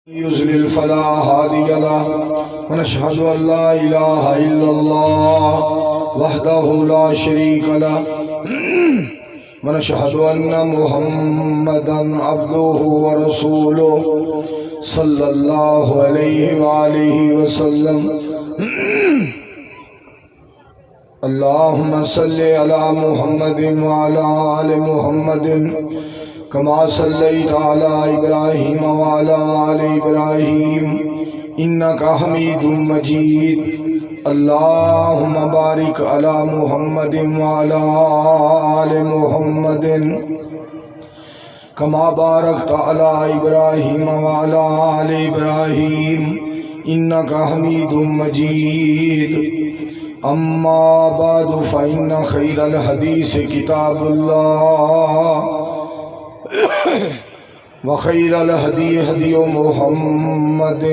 يضلل فلا هادي له ونشهد أن لا إله إلا الله وحده لا شريك له ونشهد أن محمدا عبده ورسوله صلى الله عليه وآله وسلم. اللهم صل على محمد وعلى آل محمد كما صليت على إبراهيم وعلى آل إبراهيم إنك حميد مجيد. اللهم بارك على محمد وعلى آل محمد كما باركت على إبراهيم وعلى آل إبراهيم إنك حميد مجيد. أما بعد فإن خير الحديث كتاب الله وخير الهدي هدي محمد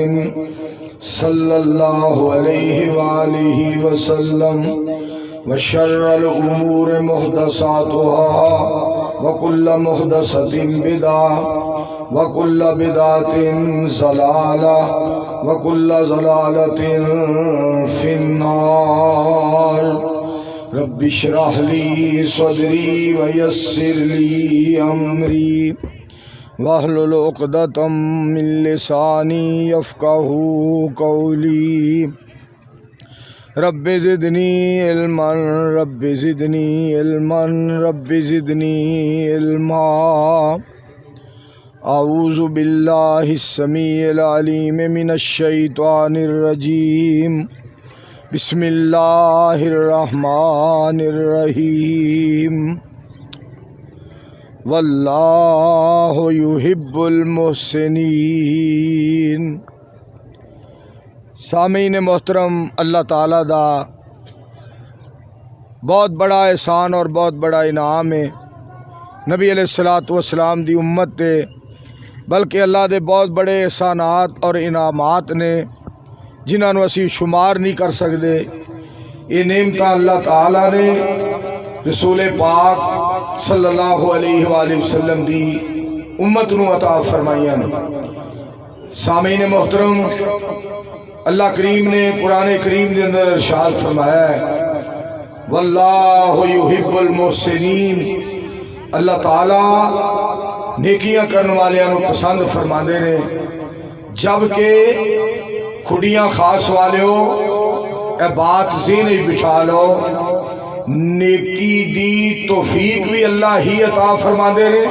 صلى الله عليه وآله وسلم وشر الأمور محدثاتها وكل محدثة بدعة وكل بدعة ضلالة وكل ضلالة في النار. رب اشرح لي صدري ويسر لي أمري واحلل عقدة من لساني يفقهوا قولي. رب زدني علما رب زدني علما رب زدني علما. أعوذ بالله السميع العليم من الشيطان الرجيم. بسم اللہ الرحمن الرحیم. واللہ یحب المحسنین. سامعین محترم، اللہ تعالیٰ دا بہت بڑا احسان اور بہت بڑا انعام ہے نبی علیہ الصلوۃ والسلام دی امت تے، بلکہ اللہ دے بہت بڑے احسانات اور انعامات نے جنہاں نو اسی شمار نہیں کر سکتے. یہ نعمتاں اللہ تعالیٰ نے رسول پاک صلی اللہ علیہ وآلہ وسلم دی امت نو عطا فرمائیاں. سامعین محترم، اللہ کریم نے قرآن کریم کے اندر ارشاد فرمایا ہے واللہ یحب المحسنین. اللہ تعالیٰ نیکیاں کرنے والیاں نو پسند فرما دے نے، جبکہ کھڑیاں خاص والے ہو اے بات ذہن بٹھا لو، نیکی دی توفیق بھی اللہ ہی عطا فرما دے نے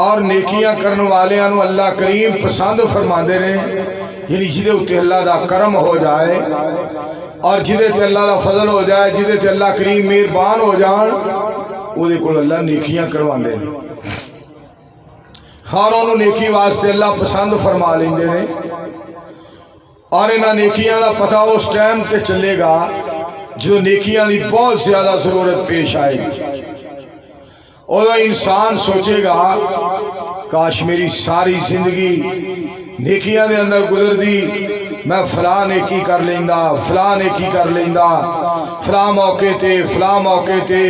اور نیکیاں کرنے والیاں نو اللہ کریم پسند فرما دے نے. یعنی جدے اتے اللہ دا کرم ہو جائے اور جدے تے اللہ دا فضل ہو جائے، جدے تے اللہ کریم مہربان ہو جان، وہ دے کول اللہ نیکیاں کروا دے نے اور انہوں نیکی واسطے اللہ پسند فرما لیں دے نے. اور انہاں نیکیاں دا پتہ اس ٹائم تے چلے گا جو نیکیاں دی بہت زیادہ ضرورت پیش آئے گی. اور انسان سوچے گا کاش میری ساری زندگی نیکیاں دے اندر گزر دی، میں فلاں نیکی کر لیندہ فلاں نیکی کر لیندہ، فلاں موقع تے فلاں موقع تے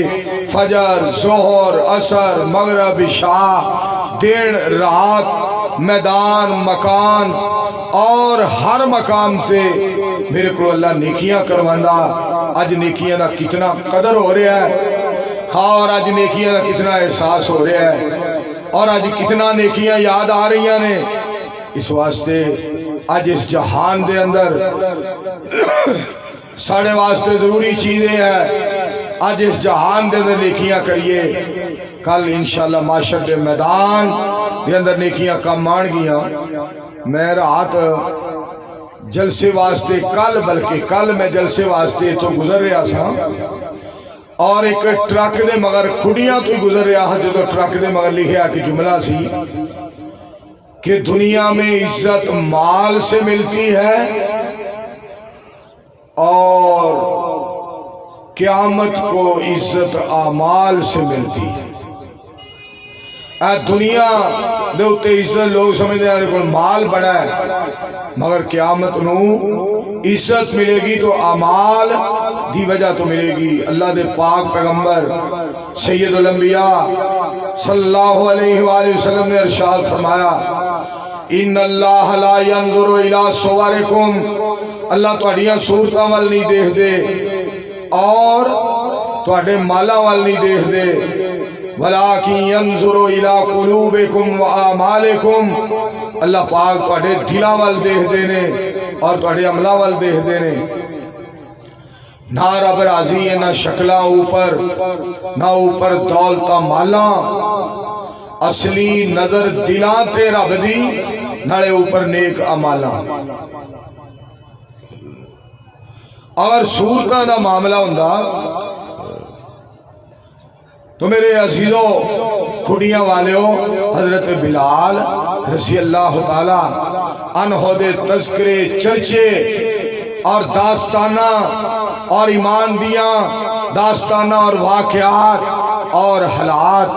فجر ظہر عصر مغرب عشاء دن رات میدان مکان اور ہر مقام تے میرے کو اللہ نیکیاں کرواندہ. آج نیکیاں دا کتنا قدر ہو رہا ہے اور آج نیکیاں دا کتنا احساس ہو رہا ہے اور آج کتنا نیکیاں یاد آ رہی نے. اس واسطے آج اس جہان دے اندر ساڑھے واسطے ضروری چیزیں ہیں. آج اس جہان دے اندر نیکیاں کریے، کل انشاءاللہ معاشر دے میدان دے اندر نیکیاں کم آن گیاں. میں رات جلسے واسطے کل میں جلسے واسطے تو گزر رہا سا اور ایک ٹرک دے مگر کھڑیاں تو گزر رہا ہاں جو ٹرک دے مگر لکھیا کہ جملہ سی کہ دنیا میں عزت مال سے ملتی ہے اور قیامت کو عزت اعمال سے ملتی ہے. دنیا دے اتے عزت لوگ سمجھتے ہیں کہ مال بڑا ہے، مگر قیامت نو عزت ملے گی تو اعمال دی وجہ تو ملے گی. اللہ دے پاک پیغمبر سید الانبیاء صلی اللہ علیہ وآلہ وسلم نے ارشاد فرمایا ان اللہ لا ينظر الى صورکم، اللہ تہاڈیاں صورتاں وال نہیں دیکھ دے اور تہاڈے مالاں وال نہیں دیکھ دے، ولکن ينظر الى قلوبکم واعمالکم، اللہ پاک تہاڈے دلاں وال دیکھ دے نے اور تہاڈے عملاں وال دیکھ دے نے۔ نہ رب راضی ہے نہ شکلاں اوپر، نہ اوپر دولتاں مالاں، اصلی نظر دلاں تے رب دی، نالے اوپر نیک عمالاں۔ اگر صورتاں دا معاملہ ہوندا تو میرے عزیزو کھڑیاں والیو، حضرت بلال رضی اللہ تعالی عنہ دے تذکرے چرچے اور داستانہ اور ایمان دیاں داستانہ اور واقعات اور حالات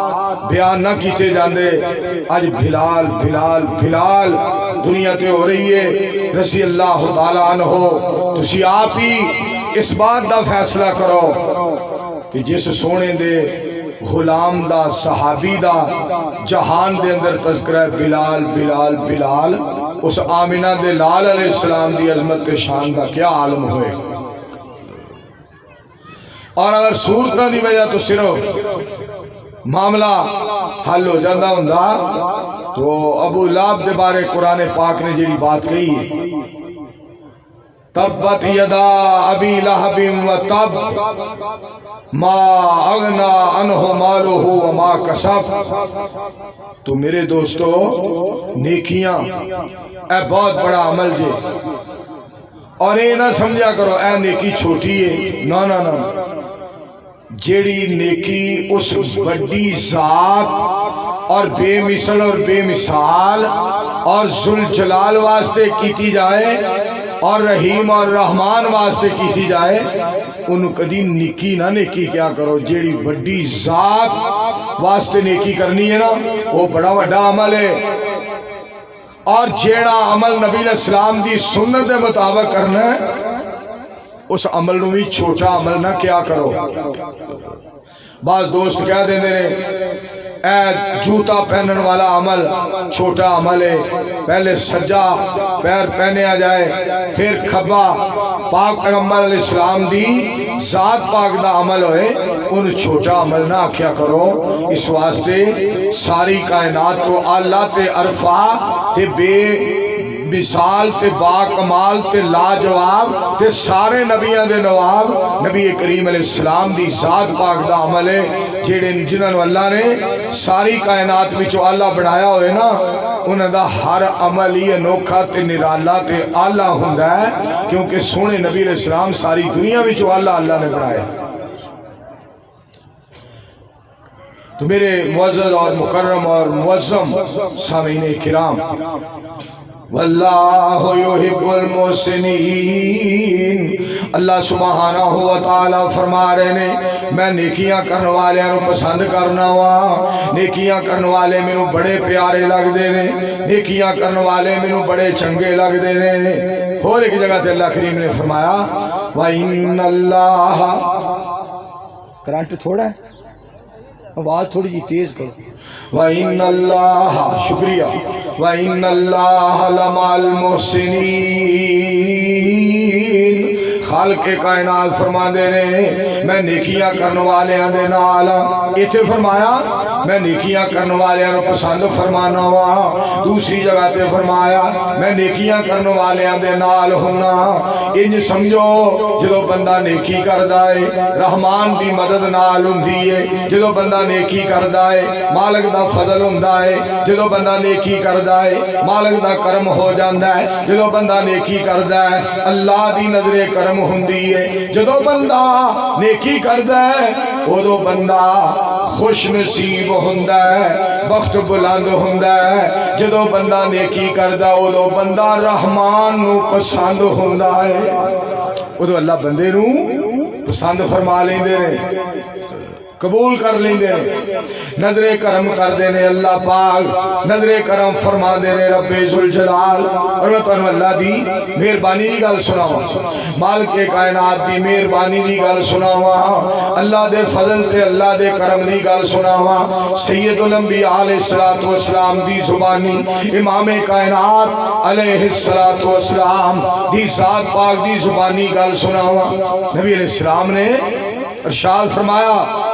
بیان نہ کیتے جاندے، آج بلال بلال بلال دنیا تے ہو رہی ہے رضی اللہ تعالی عنہ۔ تسی آپ ہی اس بات دا فیصلہ کرو کہ جس سونے دے غلام دا صحابی دا جہان دے اندر تذکرہ ہے بلال بلال بلال، اس آمنہ دے لال علیہ السلام دی عظمت کے شان دا کیا عالم ہوئے۔ اور اگر صورتاں دی وجہ تو صرف معاملہ حل ہو جاندہ ہوندا تو ابو لہب دے بارے قرآن پاک نے جڑی بات کہی ہے، تبت یدا ابی لہب وتب ما اغنا عنہ مالہ وما کسب۔ تو میرے دوستو نیکیاں اے بہت بڑا عمل جے، اور اے نہ سمجھا کرو اے نیکی چھوٹی ہے، نا نا نا، جیڑی نیکی اس بڑی ذات اور بے مثل اور بے مثال اور ذوالجلال واسطے کیتی جائے اور رحیم اور رحمان واسطے کیتی جائے، انہوں کدی نیکی نہ نیکی کیا کرو۔ جیڑی بڑی ذات واسطے نیکی کرنی ہے نا وہ بڑا بڑا عمل ہے، اور جیڑا عمل نبی علیہ السلام دی سنت دے مطابق کرنا ہے اس عمل نو بھی چھوٹا عمل نہ کیا کرو۔ بعض دوست کہہ دیندے نے اے جوتا پہنن والا عمل چھوٹا عمل ہے، پہلے سجا پیر پہنے آ جائے پھر کھبا، پاک پیغمبر علیہ السلام دی ذات پاک دا عمل ہوئے ان چھوٹا عمل نہ کیا کرو۔ اس واسطے ساری کائنات کو اللہ تے عرفہ تے بے مثال تے با کمال تے لاجواب تے سارے نبیوں دے نواب نبی کریم علیہ السلام دی ذات پاک دا عمل ہے، جیڑے جنہوں اللہ نے ساری کائنات وچوں اللہ بنایا ہوئے نا انہوں دا ہر عمل ہی انوکھا تے نرالا تے آلہ ہوندا ہے، کیونکہ سونے نبی علیہ السلام ساری دنیا وچوں اللہ نے بنایا۔ تو میرے معزز اور مکرم اور معظم سامعین کرام، واللہ یحب المحسنین، اللہ سبحانہ و تعالی فرما رہے نے میں نیکیاں کرنے والے انہوں پسند کرنا وا، نیکیاں کرنے والے میں بڑے پیارے لگ دے نے، نیکیاں کرنے والے میں بڑے چنگے لگ دے نے۔ اور ایک جگہ تے اللہ کریم نے فرمایا وَإِنَّ اللَّهَ، کرانٹ تھوڑا ہے آواز تھوڑی جی تیز کرو، وَإِنَّ اللَّهَ، شکریہ، وَإِنَّ اللَّهَ لَمَعَ الْمُحْسِنِينَ، خالق کائنات فرما دے رہے میں نیکیاں کرنے والے دے نال، ایتھے فرمایا میں نیکیاں کرنے والے پسند فرمانا وا، دوسری جگہ تے فرمایا میں نیکیاں کرنے والے دے نال ہونا۔ انج سمجھو جدو بندہ نیکی کردا ہے رحمان دی مدد نال ہوندی ہے، جدو بندہ نیکی کردا ہے مالک دا فضل ہوندا ہے، جدو بندہ نیکی کردا ہے مالک دا کرم ہو جاندا ہے، جدو بندہ نیکی کردا ہے اللہ دی نظر کرم ہوندی ہے، جدو بندہ نیکی کردا ہے ادو بندہ خوش نصیب ہوندا ہے، بخت بلند ہوندا ہے، جدو بندہ نیکی کردا ادو بندہ رحمان نو پسند ہوندا ہے، ادو اللہ بندے نو پسند فرما لیندے نے، قبول کر لیندے نے۔ نظر کرم کر دینے اللہ پاک نظر کرم فرما دینے رب ذوالجلال اور میں تمہیں اللہ دی مہربانی دی گل سناواں مالک کائنات دی مہربانی دی گل سناواں اللہ دے فضل تے اللہ دے کرم دی گل سناواں سید الانبیاء علیہ السلام دی زبانی امام کائنات علیہ السلام دی ذات پاک دی زبانی گل سناواں نبی علیہ السلام نے ارشاد فرمایا